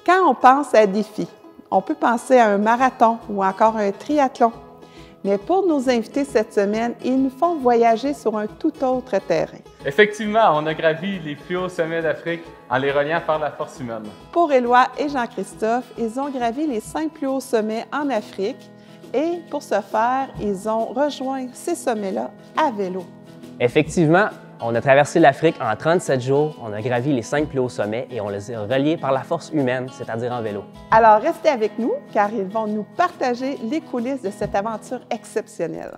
Quand on pense à défi, on peut penser à un marathon ou encore un triathlon. Mais pour nos invités cette semaine, ils nous font voyager sur un tout autre terrain. Effectivement, on a gravi les plus hauts sommets d'Afrique en les reliant par la force humaine. Pour Éloi et Jean-Christophe, ils ont gravi les 5 plus hauts sommets en Afrique et pour ce faire, ils ont rejoint ces sommets-là à vélo. Effectivement, on a traversé l'Afrique en 37 jours, on a gravi les 5 plus hauts sommets et on les a reliés par la force humaine, c'est-à-dire en vélo. Alors restez avec nous car ils vont nous partager les coulisses de cette aventure exceptionnelle.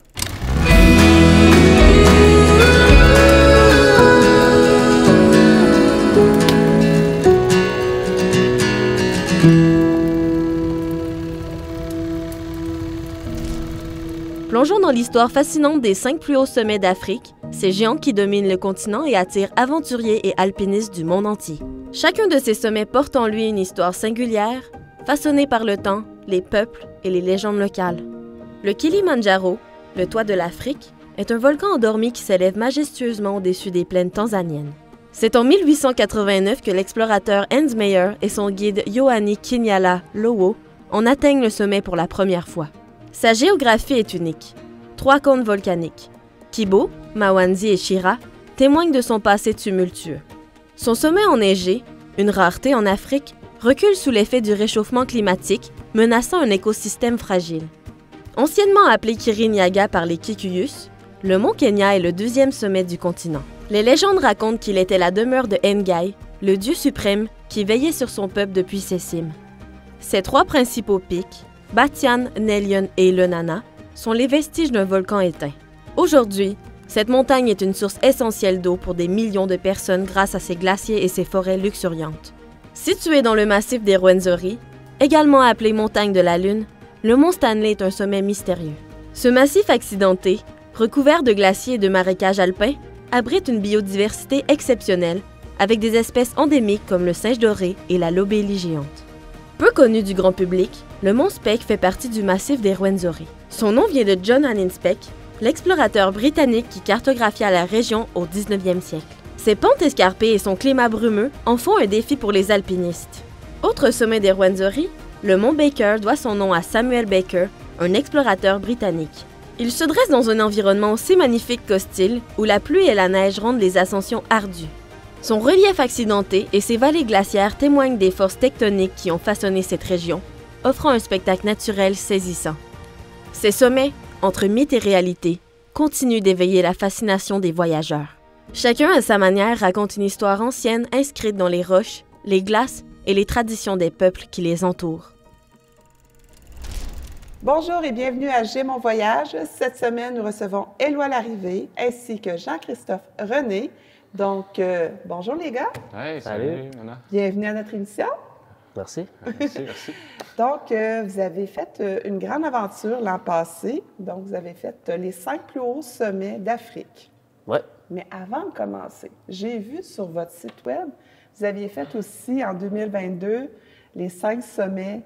Plongeons dans l'histoire fascinante des 5 plus hauts sommets d'Afrique, ces géants qui dominent le continent et attirent aventuriers et alpinistes du monde entier. Chacun de ces sommets porte en lui une histoire singulière, façonnée par le temps, les peuples et les légendes locales. Le Kilimandjaro, le toit de l'Afrique, est un volcan endormi qui s'élève majestueusement au-dessus des plaines tanzaniennes. C'est en 1889 que l'explorateur Hans Meyer et son guide Yohani Kinyala Lowo en atteignent le sommet pour la première fois. Sa géographie est unique. 3 cônes volcaniques, Kibo, Mawanzi et Shira, témoignent de son passé tumultueux. Son sommet enneigé, une rareté en Afrique, recule sous l'effet du réchauffement climatique, menaçant un écosystème fragile. Anciennement appelé Kirinyaga par les Kikuyus, le mont Kenya est le 2e sommet du continent. Les légendes racontent qu'il était la demeure de Ngai, le dieu suprême qui veillait sur son peuple depuis ses cimes. Ses 3 principaux pics, Batian, Nelion et Lenana, sont les vestiges d'un volcan éteint. Aujourd'hui, cette montagne est une source essentielle d'eau pour des millions de personnes grâce à ses glaciers et ses forêts luxuriantes. Situé dans le massif des Rwenzori, également appelé montagne de la Lune, le mont Stanley est un sommet mystérieux. Ce massif accidenté, recouvert de glaciers et de marécages alpins, abrite une biodiversité exceptionnelle, avec des espèces endémiques comme le singe doré et la lobélie géante. Peu connu du grand public, le mont Speke fait partie du massif des Rwenzori. Son nom vient de John Hannin Speke, l'explorateur britannique qui cartographia la région au 19e siècle. Ses pentes escarpées et son climat brumeux en font un défi pour les alpinistes. Autre sommet des Rwenzori, le mont Baker doit son nom à Samuel Baker, un explorateur britannique. Il se dresse dans un environnement aussi magnifique qu'hostile, où la pluie et la neige rendent les ascensions ardues. Son relief accidenté et ses vallées glaciaires témoignent des forces tectoniques qui ont façonné cette région, offrant un spectacle naturel saisissant. Ces sommets, entre mythe et réalité, continuent d'éveiller la fascination des voyageurs. Chacun à sa manière raconte une histoire ancienne inscrite dans les roches, les glaces et les traditions des peuples qui les entourent. Bonjour et bienvenue à J'ai mon voyage. Cette semaine, nous recevons Éloi Larrivée ainsi que Jean-Christophe René. Donc, bonjour les gars. Hey, salut, Nana. Bienvenue à notre émission. Merci. Merci, merci. Donc, vous avez fait une grande aventure l'an passé. Donc, vous avez fait les 5 plus hauts sommets d'Afrique. Ouais. Mais avant de commencer, j'ai vu sur votre site web, vous aviez fait aussi en 2022 les 5 sommets,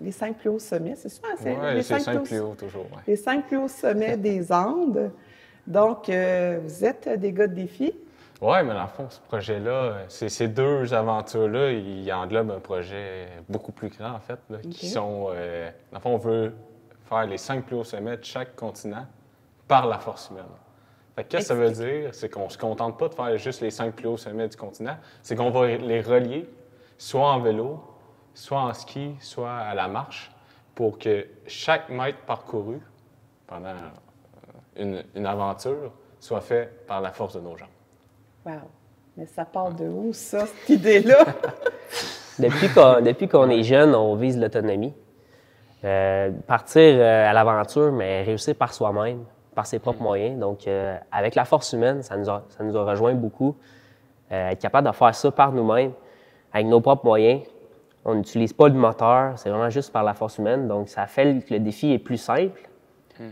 les 5 plus hauts sommets, c'est ça? Oui, c'est 5 plus hauts toujours. Ouais. Les 5 plus hauts sommets des Andes. Donc, vous êtes des gars de défi. Oui, mais dans le fond, ce projet-là, ces 2 aventures-là, ils englobent un projet beaucoup plus grand, en fait, là, qui sont... dans le fond, on veut faire les 5 plus hauts sommets de chaque continent par la force humaine. Fait que qu'est-ce que ça veut dire? C'est qu'on ne se contente pas de faire juste les 5 plus hauts sommets du continent, c'est qu'on va les relier soit en vélo, soit en ski, soit à la marche, pour que chaque mètre parcouru pendant une aventure soit fait par la force de nos jambes. Wow! Mais ça part de où, ça, cette idée-là? Depuis qu'on est jeune, on vise l'autonomie. Partir à l'aventure, mais réussir par soi-même, par ses propres moyens. Donc, avec la force humaine, ça nous a rejoint beaucoup. Être capable de faire ça par nous-mêmes, avec nos propres moyens. On n'utilise pas de moteur, c'est vraiment juste par la force humaine. Donc, ça fait que le défi est plus simple,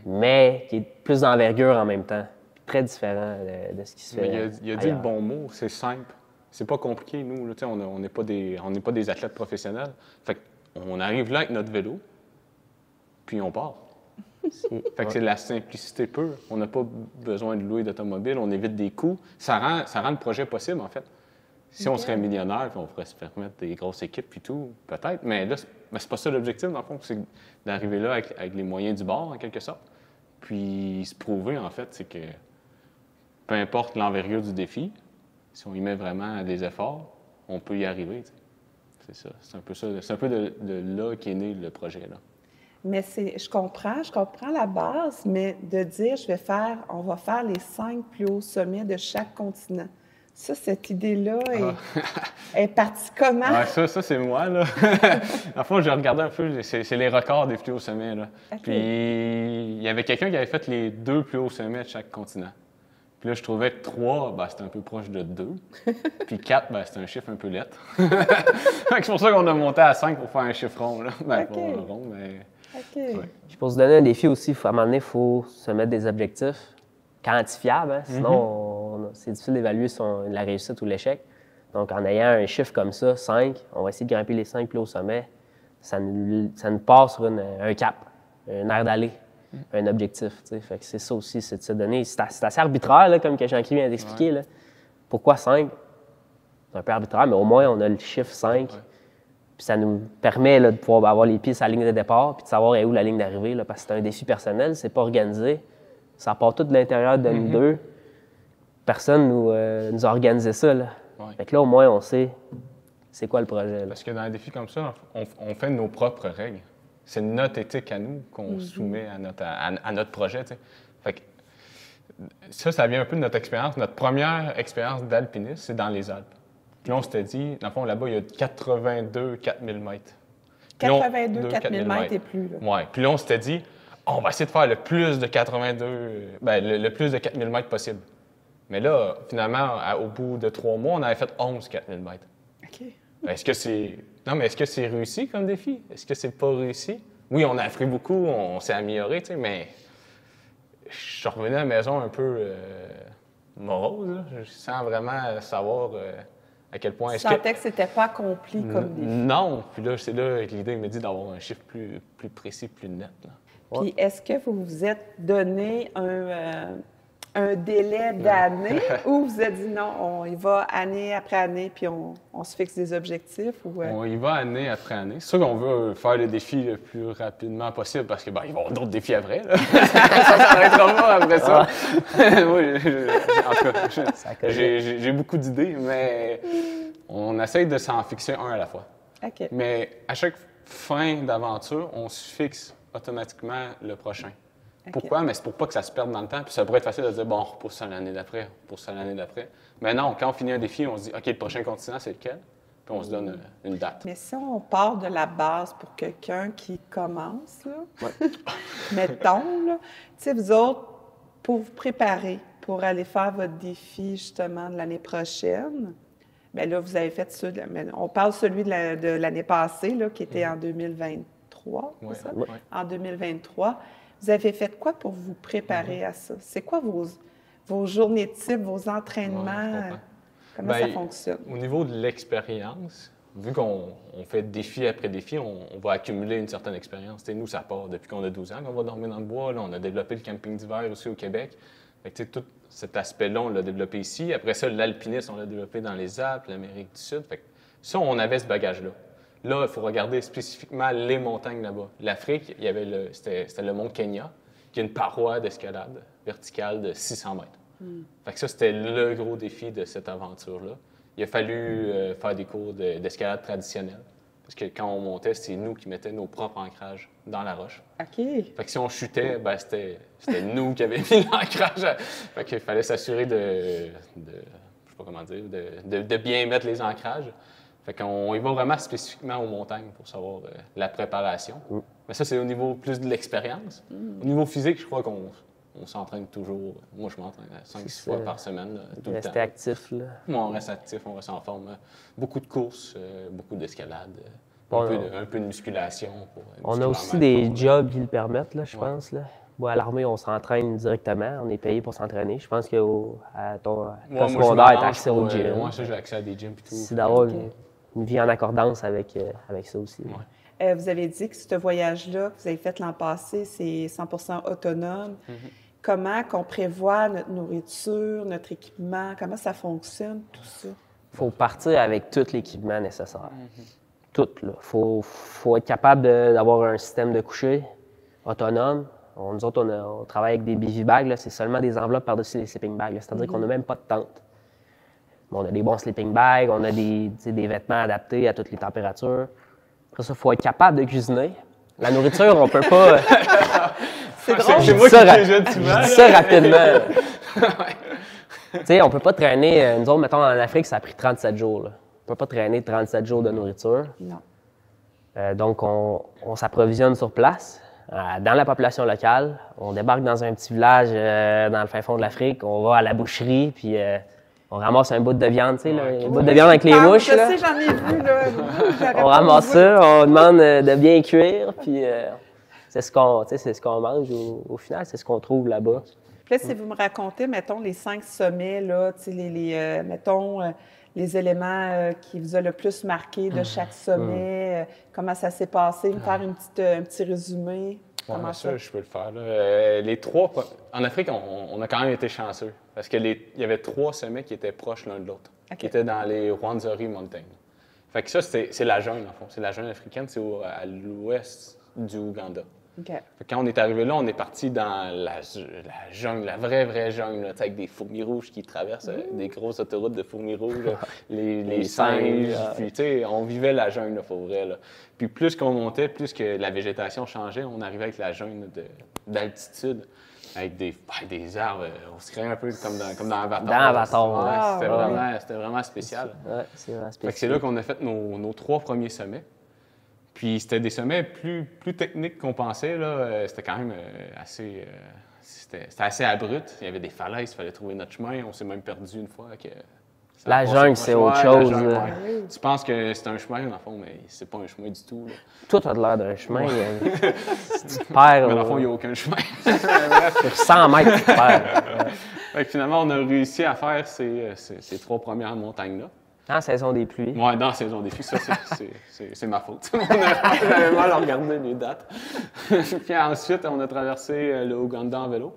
mais qui est plus d'envergure en même temps. Très différent de ce qui se fait. Il a dit le bon mot, c'est simple. C'est pas compliqué, nous. Là, on n'est pas des athlètes professionnels. Fait qu'on arrive là avec notre vélo, puis on part. Fait que c'est de la simplicité pure. On n'a pas besoin de louer d'automobile, on évite des coûts. Ça rend le projet possible, en fait. Si on serait millionnaire, puis on pourrait se permettre des grosses équipes et tout, peut-être. Mais là, c'est pas ça l'objectif, dans le fond. C'est d'arriver là avec les moyens du bord, en quelque sorte. Puis se prouver, en fait, c'est que peu importe l'envergure du défi, si on y met vraiment des efforts, on peut y arriver. C'est ça. C'est un peu ça. C'est un peu de là qu'est né le projet, là. Mais je comprends la base, mais de dire, on va faire les 5 plus hauts sommets de chaque continent. Ça, cette idée-là est partie comment? Ouais, ça c'est moi, là. En fait, j'ai regardé un peu, c'est les records des plus hauts sommets, là. Okay. Puis, il y avait quelqu'un qui avait fait les 2 plus hauts sommets de chaque continent. Puis là, je trouvais que 3, c'était un peu proche de 2. Puis 4, c'était un chiffre un peu lettre. C'est pour ça qu'on a monté à 5 pour faire un chiffre rond, là. Pas un rond, mais... Okay. Ouais. Puis pour se donner un défi aussi, à un moment donné, il faut se mettre des objectifs quantifiables. Hein? Sinon, c'est difficile d'évaluer la réussite ou l'échec. Donc, en ayant un chiffre comme ça, 5, on va essayer de grimper les 5 plus hauts sommets. Ça nous passe sur un cap, un air d'aller, un objectif. Fait que c'est ça aussi, c'est de se donner. C'est assez arbitraire, là, comme que Jean-Christ vient d'expliquer. Là. Pourquoi 5? C'est un peu arbitraire, mais au moins, on a le chiffre 5. Ouais. Puis ça nous permet là, de pouvoir avoir les pieds sur la ligne de départ puis de savoir où la ligne d'arrivée, là, parce que c'est un défi personnel, c'est pas organisé. Ça part tout de l'intérieur de nous deux. Personne nous a organisé ça. Là. Ouais. Fait que là, au moins, on sait c'est quoi le projet. Là. Parce que dans un défi comme ça, on fait nos propres règles. C'est notre éthique à nous qu'on soumet à notre projet. T'sais. Fait que ça vient un peu de notre expérience. Notre première expérience d'alpiniste, c'est dans les Alpes. Puis là, on s'était dit, dans le fond, là-bas, il y a 82 4000 mètres. 82 4000 mètres et plus. Oui. Puis là, on s'était dit, on va essayer de faire le plus de 82, le plus de 4000 mètres possible. Mais là, finalement, au bout de 3 mois, on avait fait 11 4000 mètres. OK. Est-ce que c'est réussi comme défi? Est-ce que c'est pas réussi? Oui, on a appris beaucoup, on s'est amélioré, mais je suis revenu à la maison un peu morose, là, sans vraiment savoir... à quel point est-ce que c'était pas accompli comme défi? Non. Puis là, c'est là que l'idée me dit d'avoir un chiffre plus précis, plus net. Là. Puis est-ce que vous vous êtes donné un délai d'année ou vous êtes dit non, on y va année après année puis on se fixe des objectifs? Ou, On y va année après année. C'est sûr qu'on veut faire le défi le plus rapidement possible parce qu'il va y avoir d'autres défis après. Là. Ça s'arrêtera pas après ça. Oui, en tout cas, j'ai beaucoup d'idées, mais on essaye de s'en fixer un à la fois. Okay. Mais à chaque fin d'aventure, on se fixe automatiquement le prochain. Okay. Pourquoi? Mais c'est pour pas que ça se perde dans le temps. Puis ça pourrait être facile de dire, bon, on repousse ça l'année d'après, on repousse ça l'année d'après. Mais non, quand on finit un défi, on se dit, OK, le prochain continent, c'est lequel? Puis on se donne une date. Mais si on part de la base pour quelqu'un qui commence, là, mettons, là, tu sais, vous autres, pour vous préparer, pour aller faire votre défi, justement, de l'année prochaine, bien là, vous avez fait ça. On parle celui de l'année passée, là, qui était en 2023, c'est ça? Oui. En 2023. Vous avez fait quoi pour vous préparer à ça? C'est quoi vos journées types, vos entraînements? Comment ça fonctionne? Au niveau de l'expérience, vu qu'on fait défi après défi, on va accumuler une certaine expérience. Nous, ça part depuis qu'on a 12 ans qu'on va dormir dans le bois. Là, on a développé le camping d'hiver aussi au Québec. Fait que, tout cet aspect-là, on l'a développé ici. Après ça, l'alpinisme, on l'a développé dans les Alpes, l'Amérique du Sud. Fait que, ça, on avait ce bagage-là. Là, il faut regarder spécifiquement les montagnes là-bas. L'Afrique, il y avait c'était le mont Kenya, qui est une paroi d'escalade verticale de 600 mètres. Fait que ça, c'était le gros défi de cette aventure-là. Il a fallu faire des cours d'escalade traditionnelle. Parce que quand on montait, c'est nous qui mettions nos propres ancrages dans la roche. OK. Fait que si on chutait, c'était nous qui avions mis l'ancrage. Fait qu'il fallait s'assurer je sais pas comment dire, de bien mettre les ancrages. Fait qu'on y va vraiment spécifiquement aux montagnes pour savoir la préparation. Mais ça, c'est au niveau plus de l'expérience. Au niveau physique, je crois qu'on s'entraîne toujours. Moi, je m'entraîne 5-6 fois par semaine, là, tout le temps. Rester actif, là. Moi, on reste actif, on reste en forme. Beaucoup de courses, beaucoup d'escalade, un peu de musculation. On a aussi des jobs qui le permettent, là, je pense. Là. Bon, à l'armée, on s'entraîne directement. On est payé pour s'entraîner. Je pense qu'à ton secondaire, tu as accès au gym. Moi, ça, j'ai accès à des gyms et tout. C'est d'avoir une vie en accordance avec ça aussi. Ouais. Vous avez dit que ce voyage-là que vous avez fait l'an passé, c'est 100% autonome. Comment qu'on prévoit notre nourriture, notre équipement? Comment ça fonctionne, tout ça? Il faut partir avec tout l'équipement nécessaire. Tout, là. Faut être capable d'avoir un système de coucher autonome. Nous autres, on travaille avec des bivy bags, là. C'est seulement des enveloppes par-dessus les sleeping bags. C'est-à-dire qu'on n'a même pas de tente. On a des bons sleeping bags, on a des vêtements adaptés à toutes les températures. Après ça, il faut être capable de cuisiner. La nourriture, on peut pas... C'est drôle. C'est moi qui te jette Je dis ça rapidement. Tu sais, on peut pas traîner... Nous autres, mettons, en Afrique, ça a pris 37 jours. Là. On peut pas traîner 37 jours de nourriture. Non. Donc, on s'approvisionne sur place, dans la population locale. On débarque dans un petit village dans le fin fond de l'Afrique. On va à la boucherie, puis on ramasse un bout de viande, tu sais, un bout de viande avec les mouches. Je là. sais, j'en ai vu, là. On ramasse ça, on demande de bien cuire, puis c'est ce qu'on mange au final, c'est ce qu'on trouve là-bas. Puis là, si vous me racontez, mettons, les 5 sommets, là, tu sais, mettons, les éléments qui vous ont le plus marqué de chaque sommet, comment ça s'est passé, me faire un petit résumé. Ouais, ça, je peux le faire. Là. Les 3, en Afrique, on a quand même été chanceux, parce qu'il y avait 3 sommets qui étaient proches l'un de l'autre, qui étaient dans les Rwenzori Mountains. Fait que ça, c'est la jungle, en fond. C'est la jungle africaine, c'est à l'ouest du Ouganda. Okay. Fait que quand on est arrivé là, on est parti dans la jungle, la vraie jungle, là, avec des fourmis rouges qui traversent, des grosses autoroutes de fourmis rouges, là, les singes. Puis, tu sais, on vivait la jungle, là, pour vrai. Là. Puis plus qu'on montait, plus que la végétation changeait, on arrivait avec la jungle d'altitude, avec des arbres. On se créait un peu comme dans Avatar. Dans Avatar, C'était vraiment spécial. Ouais, c'est vraiment spécial. Fait que c'est là qu'on a fait nos 3 premiers sommets. Puis c'était des sommets plus techniques qu'on pensait. Là. C'était quand même assez... c'était assez abrupt. Il y avait des falaises, il fallait trouver notre chemin. On s'est même perdu une fois. La jungle, c'est autre chose. Tu penses que c'est un chemin, dans le fond, mais c'est pas un chemin du tout. Là. Tout a l'air d'un chemin. Si tu te perds... Mais dans le fond, il n'y a aucun chemin. Sur 100 mètres, tu te perds. Fait que finalement, on a réussi à faire ces 3 premières montagnes-là. En saison des pluies. Oui, dans la saison des pluies, ça, c'est ma faute. J'avais mal regardé les dates. Puis ensuite, on a traversé le Ouganda en vélo.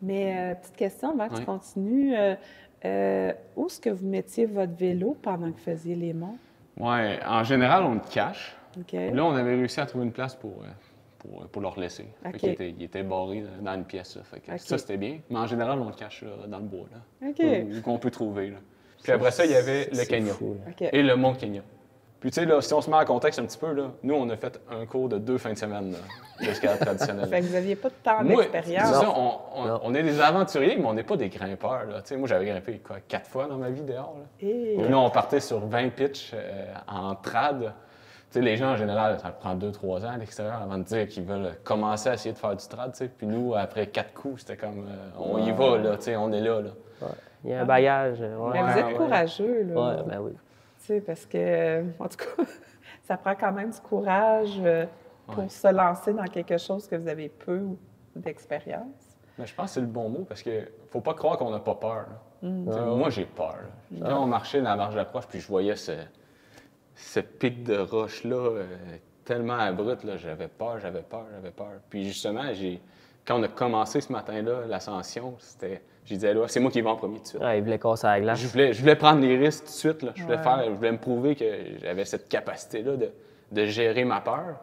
Mais petite question avant que tu continues. Où est-ce que vous mettiez votre vélo pendant que vous faisiez les monts? Oui, en général, on le cache. Okay. Là, on avait réussi à trouver une place pour le laisser. Okay. Il était barré dans une pièce. Là. Fait que ça, c'était bien. Mais en général, on le cache là, dans le bois. Là, où qu'on peut trouver. Là. Puis après ça, il y avait le Kenya et le mont Kenya. Puis tu sais, là, si on se met en contexte un petit peu, là, nous, on a fait un cours de 2 fins de semaine de l'escalade traditionnelle. Fait que vous n'aviez pas de temps d'expérience. C'est ça, on est des aventuriers, mais on n'est pas des grimpeurs. Là. Tu sais, moi, j'avais grimpé 4 fois dans ma vie dehors. Là. Puis là, on partait sur 20 pitches en trad. Tu sais, les gens, en général, ça prend 2-3 ans à l'extérieur avant de dire qu'ils veulent commencer à essayer de faire du trad. Tu sais. Puis nous, après 4 coups, c'était comme, on y va, là, tu sais, on est là. Ouais. Il y a un bagage. Mais vous êtes courageux, là. Oui, ben oui. Tu sais, parce que, en tout cas, ça prend quand même du courage pour se lancer dans quelque chose que vous avez peu d'expérience. Mais je pense que c'est le bon mot parce que faut pas croire qu'on n'a pas peur. Moi, j'ai peur. Quand on marchait dans la marche d'approche, puis je voyais ce pic de roche-là tellement abrupt, là, j'avais peur. Puis justement, quand on a commencé ce matin-là, l'ascension, j'ai dit, c'est moi qui vais en premier tout de suite. Ouais, il voulait casser la glace. Je voulais prendre les risques tout de suite. Là. Je voulais me prouver que j'avais cette capacité-là de gérer ma peur.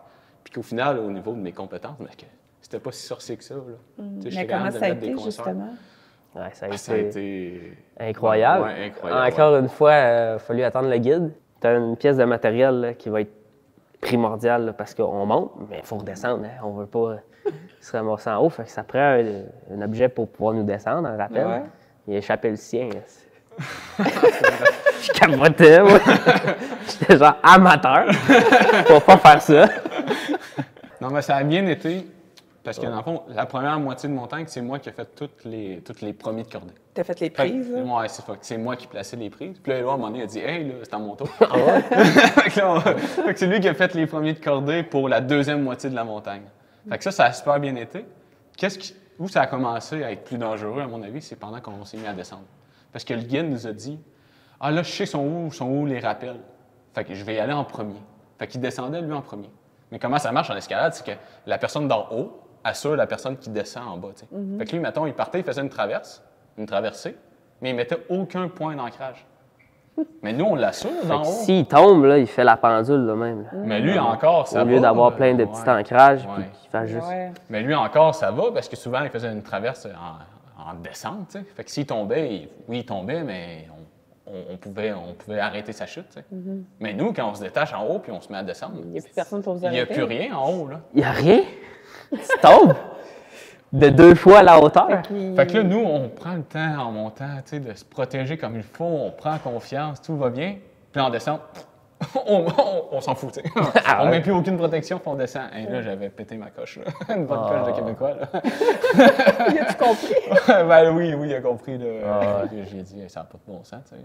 Puis qu'au final, au niveau de mes compétences, mais que c'était pas si sorcier que ça. Là. Mais comment ça a été, justement? Ouais, ça a été incroyable. Ouais, incroyable. Encore une fois, il a fallu attendre le guide. Tu as une pièce de matériel là, qui va être primordiale là, parce qu'on monte, mais il faut redescendre. Hein. On veut pas se ramasser en haut. Fait que ça prend un objet pour pouvoir nous descendre, en rappel. Ouais. Il a échappé le sien. Je capotais, moi. J'étais genre amateur pour pas faire ça. Non, mais ça a bien été. Parce que, dans le fond, la première moitié de montagne, c'est moi qui ai fait toutes les premiers de cordée. Tu as fait les prises? Oui, c'est moi qui plaçais les prises. Puis là, à un moment donné, il a dit « Hey, là, c'est à mon tour. » Fait que c'est lui qui a fait les premiers de cordée pour la deuxième moitié de la montagne. Fait que ça a super bien été. Où ça a commencé à être plus dangereux, à mon avis, c'est pendant qu'on s'est mis à descendre. Parce que le guide nous a dit « Ah là, je sais sont où les rappels. Fait que je vais y aller en premier. » Fait qu'il descendait, lui, en premier. Mais comment ça marche en escalade, c'est que la personne d'en haut assure la personne qui descend en bas. Fait que lui, mettons, il partait, il faisait une traversée, mais il mettait aucun point d'ancrage. Mais nous, on l'assure Fait d'en que haut. s'il tombe, là, il fait la pendule de même. Là. Mais lui encore, ça Au va. lieu d'avoir plein de petits ancrages, puis qu'il fasse juste. Ouais. Mais lui encore, ça va, parce que souvent, il faisait une traverse en descente, tu sais. Fait que s'il tombait, il tombait, mais on pouvait arrêter sa chute, tu sais. Mais nous, quand on se détache en haut puis on se met à descendre, Il n'y a plus personne pour vous il n'y arrêter. a plus rien en haut, là. Il n'y a rien. Tu tombes de 2 fois la hauteur. Fait que là, nous, on prend le temps en montant, tu sais, de se protéger comme il faut, on prend confiance, tout va bien. Puis en descente, on s'en fout, tu sais. On met plus aucune protection, puis on descend. Et là, j'avais pété ma coche, là. Une bonne coche de Québécois, là. Il a-tu compris? Ben oui, il a compris, là. Ah J'ai dit, ça n'a pas de bon sens, tu sais.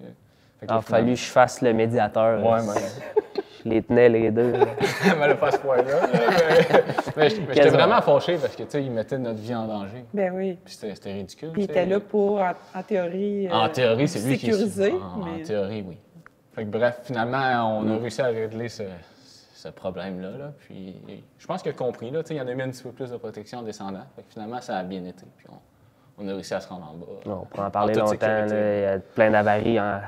Fait que Il a là, fallu que je fasse le médiateur. Ouais, Je les tenais les deux. Là. mais le passe-point là. Mais j'étais vraiment fâché parce que, tu sais, ils mettaient notre vie en danger. Ben oui. Puis c'était ridicule. Puis il tu sais. était là pour, en théorie, En théorie, c'est lui qui sécuriser. En mais... théorie, oui. Fait que bref, finalement, on a réussi à régler ce problème-là. Là. Puis je pense qu'il a compris. Là, tu sais, il y en a mis un petit peu plus de protection en descendant. Fait que finalement, ça a bien été. Puis on a réussi à se rendre en bas. On pourrait en parler toute longtemps. Là. sécurité. Il y a plein d'avaries. Hein.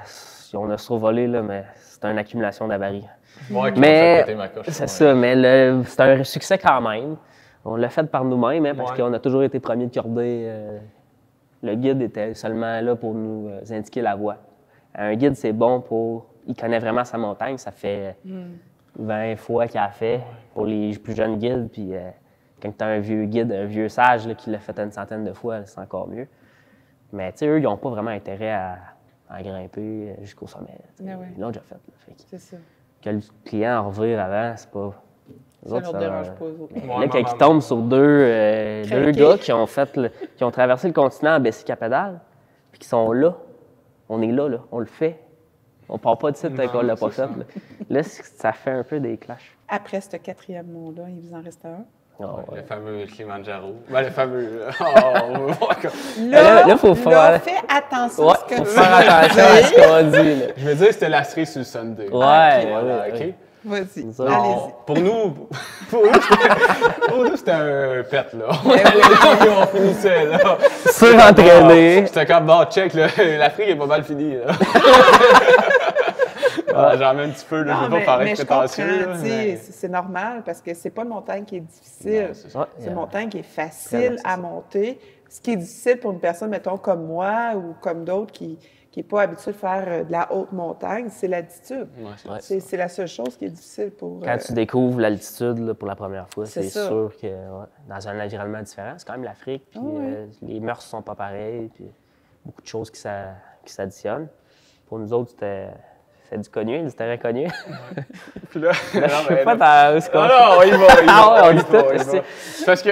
On a survolé, là, mais c'est une accumulation d'avaries. Ouais, qui m'a fait Mais péter ma coche. c'est ouais. ça, mais c'est un succès quand même. On l'a fait par nous-mêmes, hein, parce Ouais. qu'on a toujours été premiers de cordée. Le guide était seulement là pour nous indiquer la voie. Un guide, c'est bon pour... Il connaît vraiment sa montagne. Ça fait 20 fois qu'il a fait pour les plus jeunes guides. Puis quand tu as un vieux guide, un vieux sage là, qui l'a fait une centaine de fois, c'est encore mieux. Mais tu sais, eux, ils n'ont pas vraiment intérêt à grimper jusqu'au sommet. Ah ouais. Ils l'ont déjà fait. Là. Fait que C'est ça. que le client en revire avant, c'est pas... eux Ça autres, leur dérange pas, eux autres. Là, quand ils tombent sur deux Craqués. gars qui ont traversé le continent en Bessie-Capédale, puis qui sont là, on est là, on le fait. On part pas de site tant qu'on l'a pas fait. Là, là ça fait un peu des clashs. Après ce 4e mot-là, il vous en reste un. Oh, ouais. Le fameux Kilimanjaro. Ben, le fameux. Là, faut faire... fais attention Ouais, à ce que faut tu faire attention à ce qu'on dit. Là. Je veux dire, c'était la cerise sur le Sunday. Ouais, Voilà, ouais, OK? ouais. Vas-y, Ça, allez-y. Non, pour nous, c'était un pet, là. On finissait, là. Surentraîné. C'était comme, bon, check, là, l'Afrique est pas mal finie, là. J'en mets un petit peu, là, je Non, veux pas mais paraître je prétentieux. comprends, là, tu sais, mais- c'est normal parce que c'est pas une montagne qui est difficile. Non, c'est ça. Ouais, C'est une montagne qui est facile à monter. Ce qui est difficile pour une personne, mettons, comme moi ou comme d'autres qui n'est pas habituée de faire de la haute montagne, c'est l'altitude. Ouais, c'est Ouais. ça. C'est la seule chose qui est difficile pour... Quand tu découvres l'altitude là, pour la première fois, C'est c'est ça. sûr que dans un environnement différent, c'est quand même l'Afrique, puis Ouais. les mœurs sont pas pareilles, puis beaucoup de choses qui s'additionnent. Pour nous autres, c'était du connu, du terrain connu. Puis là, Je sais pas dans ce qu'on Non, non, il va, Ah ouais, on il dit va, tout, il c'est- va. C'est parce que,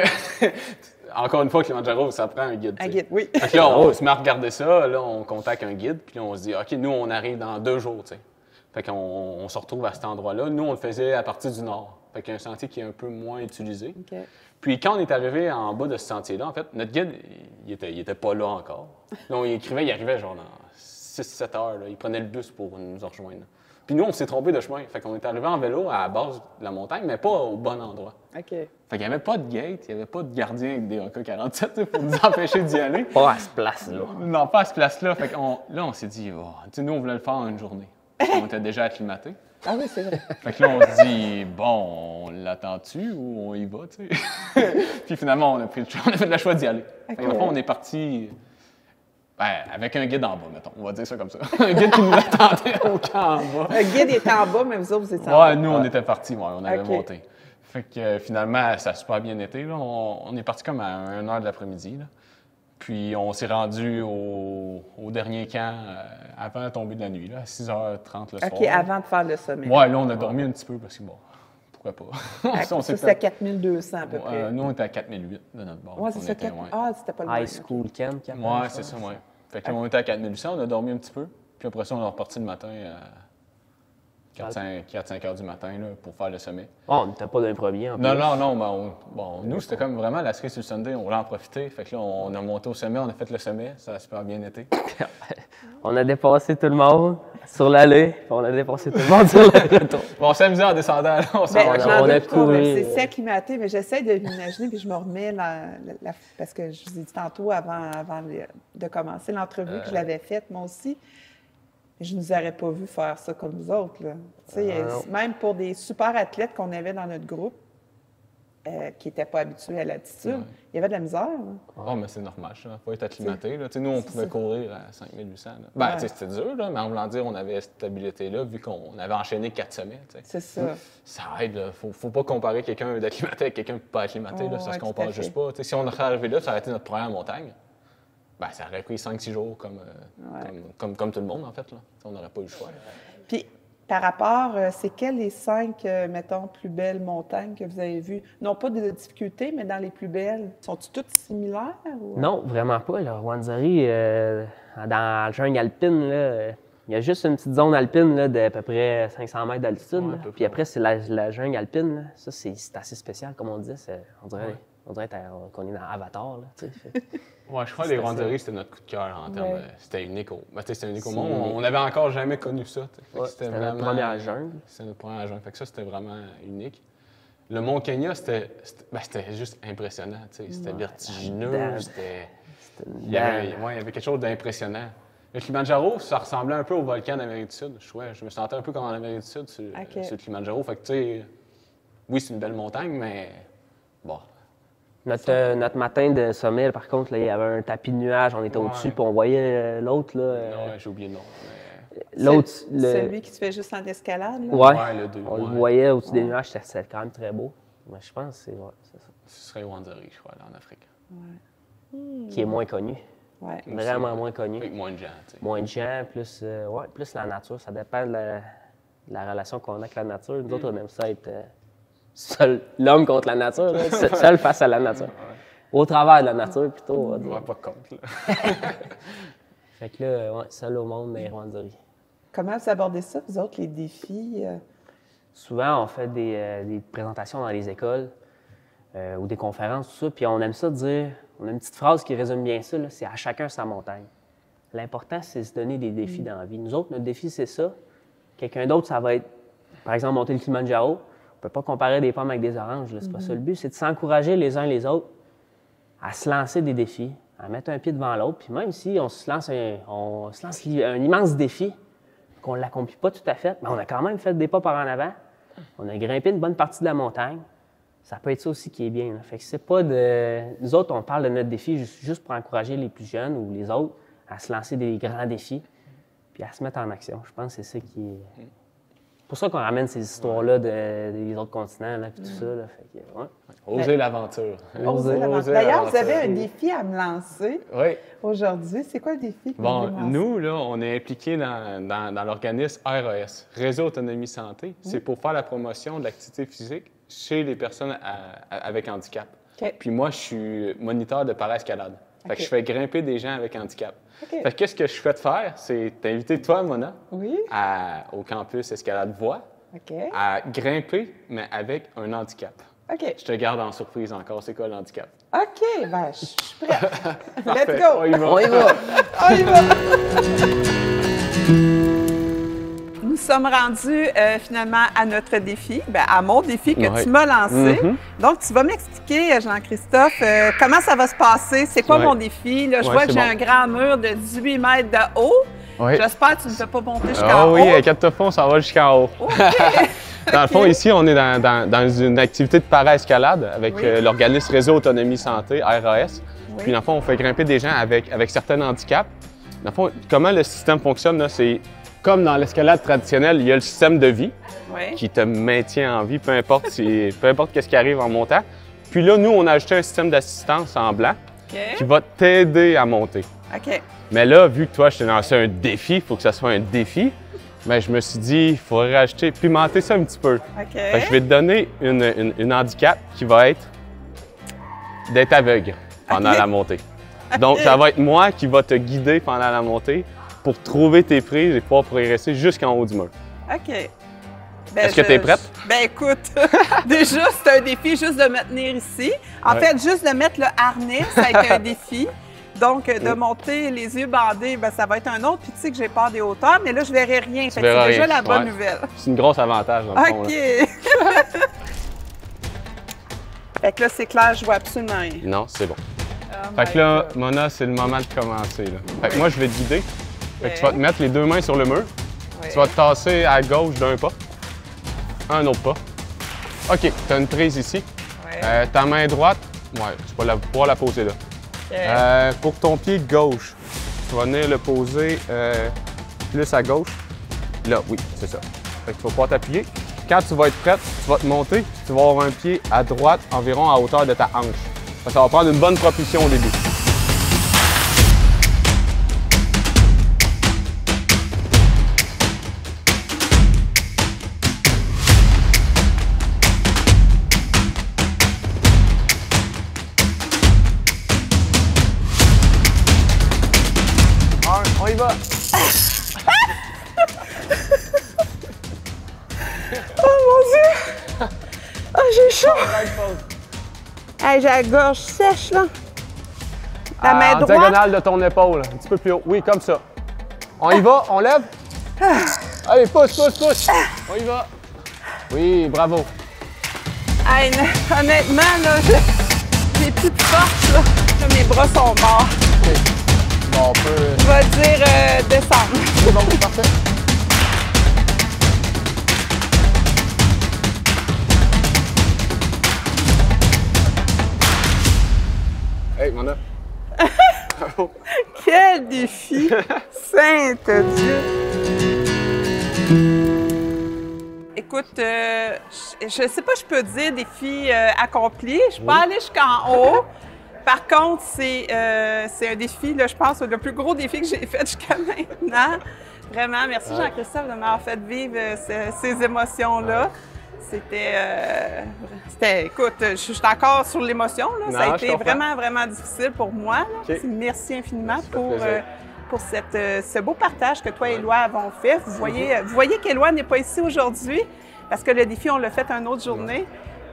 encore une fois, Kilimanjaro, ça prend un guide. tu Un sais. guide, oui. Fait que là, on se met à regarder ça, là, on contacte un guide, puis là, on se dit, OK, nous, on arrive dans 2 jours, tu sais. Fait qu'on on se retrouve à cet endroit-là. Nous, on le faisait à partir du nord. Fait qu'il y a un sentier qui est un peu moins utilisé. OK. Puis quand on est arrivé en bas de ce sentier-là, en fait, notre guide, il était pas là encore. Là, on y écrivait, il arrivait genre dans 6-7 heures. Là. Il prenait le bus pour nous rejoindre. Puis nous, on s'est trompé de chemin. Fait qu'on est arrivé en vélo à la base de la montagne, mais pas au bon endroit. OK. Fait qu'il n'y avait pas de gate, il n'y avait pas de gardien avec des AK-47 pour nous empêcher d'y aller. Pas à ce place-là. Non, pas à ce place-là. Fait qu'on, là, on s'est dit, oh, tu sais, nous, on voulait le faire en une journée. On était déjà acclimatés. Ah oui, c'est vrai. Fait que là, on se dit, bon, on l'attend-tu ou on y va, tu sais? Puis finalement, on a fait le choix d'y aller. Fait que, dans le fond, on est parti avec un guide en bas, mettons. On va dire ça comme ça. Un guide qui nous attendait au camp en bas. Le guide était en bas, mais vous autres, vous étiez en bas. Ouais, nous, on était partis, on avait Ok. monté. Fait que finalement, ça a super bien été. Là. On est parti comme à 1h de l'après-midi. Là. Puis on s'est rendu au dernier camp avant la tombée de la nuit, là, à 6h30 le soir. OK, avant de faire le sommet. Ouais, là, on a dormi un petit peu parce que, bon, pourquoi pas? Ça, On s'est c'était fait- 4200 à peu près. nous, on était à 4008 de notre bord. Ouais, c'est On ça. était, ouais. Ah, c'était pas le même. High school camp. qui appelle Ouais, ça. c'est ça, ouais. Fait que là, on était à 4800, on a dormi un petit peu. Puis après ça, on est reparti le matin à 4-5 heures du matin là, pour faire le sommet. Oh, on n'était pas d'un premier en plus. Non, mais nous, c'était comme vraiment la cerise sur le Sunday, on voulait en profiter. Fait que là, on a monté au sommet, on a fait le sommet, ça a super bien été. On a dépassé tout le monde sur l'allée, puis on a dépassé tout le monde sur le retour. Bon, on s'amusait en descendant, là, on s'en Ben, va. j'en on a doute pas, couru. mais c'est acclimaté, mais j'essaie de l'imaginer, puis je me remets parce que je vous ai dit tantôt, avant de commencer l'entrevue, que je l'avais faite, moi aussi. Je ne nous aurais pas vu faire ça comme nous autres. Là. Même pour des super athlètes qu'on avait dans notre groupe, qui n'étaient pas habitués à l'altitude, il y avait de la misère. Oh, mais c'est normal, il faut être acclimaté. Là. Nous, on pouvait courir à 5800. Ben, c'était dur, là, mais en voulant dire, on avait cette stabilité-là, vu qu'on avait enchaîné 4 sommets. C'est ça. Ça aide. Il ne faut pas comparer quelqu'un d'acclimaté avec quelqu'un pas acclimaté. Là, ça se compare juste pas. Si on était arrivé là, ça aurait été notre première montagne. Ben, ça aurait pris 5-6 jours comme tout le monde, en fait. Là. On n'aurait pas eu le choix. Puis, par rapport, c'est quelles les 5, mettons, plus belles montagnes que vous avez vues? Non pas de difficultés, mais dans les plus belles. Sont-elles toutes similaires? Ou... Non, vraiment pas. Le Rwenzori, dans le jungle alpine, là, il y a juste une petite zone alpine là, d'à peu près 500 mètres d'altitude. Puis après, c'est la jungle alpine. Là. Ça, c'est assez spécial, comme on dit. On dirait qu'on est dans Avatar. Là, je crois que les Rwenzori, c'était notre coup de cœur en termes. C'était unique c'était unique au monde. On n'avait encore jamais connu ça. C'était notre première jungle. C'était notre première jungle. Fait que ça, c'était vraiment unique. Le Mont Kenya, c'était juste impressionnant. C'était vertigineux. Il y avait quelque chose d'impressionnant. Le Kilimanjaro, ça ressemblait un peu au volcan d'Amérique du Sud. Je me sentais un peu comme en Amérique du Sud sur le Kilimanjaro. Fait que, oui, c'est une belle montagne, mais bon. Notre matin de sommet, par contre, là, il y avait un tapis de nuages, on était au-dessus, puis on voyait l'autre. Non, j'ai oublié le nom. L'autre, celui qui se fait juste en escalade? Oui, on le voyait au-dessus des nuages, c'était quand même très beau. Mais je pense que c'est ça. Ce serait Rwenzori, je crois, là, en Afrique. Qui est moins connu. Vraiment moins connu. Avec moins de gens. Moins de gens, plus la nature. Ça dépend de la relation qu'on a avec la nature. Nous autres, on aime ça être... seul, l'homme contre la nature, seul face à la nature. Au travers de la nature, plutôt, on va dire. Pas contre, là. Fait que là, seul au monde, mais Rwenzori. Comment vous abordez ça, vous autres, les défis? Souvent, on fait des présentations dans les écoles ou des conférences, tout ça, puis on aime ça dire, on a une petite phrase qui résume bien ça, là, c'est « à chacun sa montagne ». L'important, c'est de se donner des défis dans la vie. Nous autres, notre défi, c'est ça. Quelqu'un d'autre, ça va être, par exemple, monter le Kilimanjaro. On ne peut pas comparer des pommes avec des oranges, c'est pas ça le but. C'est de s'encourager les uns les autres à se lancer des défis, à mettre un pied devant l'autre. Puis même si on se lance un immense défi, qu'on ne l'accomplit pas tout à fait, mais on a quand même fait des pas par en avant. On a grimpé une bonne partie de la montagne. Ça peut être ça aussi qui est bien. Là. Fait que c'est pas de... Nous autres, on parle de notre défi juste pour encourager les plus jeunes ou les autres à se lancer des grands défis puis à se mettre en action. Je pense que c'est ça qui est... C'est pour ça qu'on ramène ces histoires-là des autres continents, là, puis tout ça. Là. Fait que, Oser l'aventure. D'ailleurs, vous avez un défi à me lancer aujourd'hui. C'est quoi le défi? Bon, nous, là, on est impliqués dans l'organisme RAS, Réseau Autonomie Santé. C'est pour faire la promotion de l'activité physique chez les personnes avec handicap. Puis moi, je suis moniteur de paraescalade. Fait que je fais grimper des gens avec handicap. Fait que qu'est-ce que je fais de faire? C'est t'inviter toi, Mona, au campus Escalade Voie, à grimper, mais avec un handicap. Je te garde en surprise encore. C'est quoi le handicap? OK, ben, je suis prête. Let's go! On y va! on y va! On y va! Nous sommes rendus finalement à notre défi, à mon défi que tu m'as lancé. Donc, tu vas m'expliquer, Jean-Christophe, comment ça va se passer? C'est quoi mon défi? Là, je vois que j'ai un grand mur de 18 mètres de haut. J'espère que tu ne me fais pas monter jusqu'en haut. Oui, inquiète-toi pas, ça va jusqu'en haut. Dans le fond, ici, on est dans une activité de para-escalade avec l'organisme Réseau Autonomie Santé, RAS. Puis, dans le fond, on fait grimper des gens avec certains handicaps. Dans le fond, comment le système fonctionne, là, c'est comme dans l'escalade traditionnelle, il y a le système de vie qui te maintient en vie, peu importe qu'est-ce qui arrive en montant. Puis là, nous, on a ajouté un système d'assistance en blanc qui va t'aider à monter. Mais là, vu que toi, je t'ai lancé un défi, il faut que ça soit un défi, bien, je me suis dit, il faudrait rajouter, pimenter ça un petit peu. Fait que je vais te donner une handicap qui va être d'être aveugle pendant la montée. Donc, ça va être moi qui va te guider pendant la montée pour trouver tes prises et pouvoir progresser jusqu'en haut du mur. OK. Est-ce que tu es prête? Ben écoute, déjà, c'est un défi juste de me tenir ici. En fait, juste de mettre le harnais, ça a été un défi. Donc, de monter les yeux bandés, ben, ça va être un autre. Puis tu sais que j'ai peur des hauteurs, mais là, je verrai rien. Fait que c'est déjà la bonne nouvelle. C'est une grosse avantage, dans le fond. OK. Fait que là, c'est clair, je vois absolument rien. Non, c'est bon. Fait que là, Mona, c'est le moment de commencer. Là. Fait que moi, je vais te guider. Fait que tu vas te mettre les 2 mains sur le mur. Ouais. Tu vas te tasser à gauche d'un pas. Un autre pas. OK, tu as une prise ici. Ouais. Ta main droite, ouais, tu vas pouvoir la poser là. Pour ton pied gauche, tu vas venir le poser plus à gauche. Là, oui, c'est ça. Fait que tu vas pouvoir t'appuyer. Quand tu vas être prête, tu vas te monter. Tu vas avoir un pied à droite, environ à hauteur de ta hanche. Ça va prendre une bonne propulsion au début. On y va! Oh mon Dieu! Ah, j'ai chaud! Hey, j'ai la gorge sèche, là. La main En droite. diagonale de ton épaule, un petit peu plus haut. Oui, comme ça. On y va, on lève. Allez, pousse, pousse, pousse. On y va. Oui, bravo. Hey, honnêtement, là, j'ai plus de force, là. Là, mes bras sont morts. Bon, on peut... Je vais dire descendre. C'est bon, parfait. Hey, mon homme. Quel défi! Sainte Dieu! Écoute, je sais pas, je peux dire défi accompli. Je peux aller jusqu'en haut. Par contre, c'est un défi, là, je pense, le plus gros défi que j'ai fait jusqu'à maintenant. Vraiment, merci Jean-Christophe de m'avoir fait vivre ces émotions-là. C'était, écoute, je suis encore sur l'émotion. Là. Ça a été vraiment, vraiment difficile pour moi. Là. Merci infiniment pour ce beau partage que toi et Éloi avons fait. Vous voyez qu'Éloi n'est pas ici aujourd'hui parce que le défi, on l'a fait une autre journée.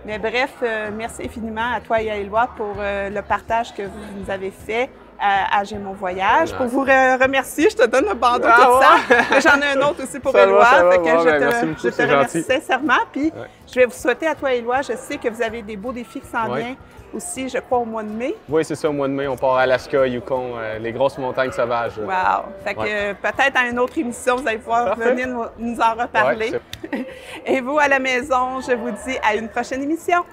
Mais bref, merci infiniment à toi et à Éloi pour le partage que vous nous avez fait à J'ai mon voyage. Pour vous remercier, je te donne le bandeau tout ça. J'en ai un autre aussi pour Éloi. Je te remercie sincèrement. Puis je vais vous souhaiter à toi et Éloi, je sais que vous avez des beaux défis qui s'en viennent aussi, je crois, au mois de mai. Oui, c'est ça, au mois de mai, on part à Alaska, Yukon, les grosses montagnes sauvages. Wow! Fait que peut-être à une autre émission, vous allez pouvoir venir nous en reparler. Et vous, à la maison, je vous dis à une prochaine émission.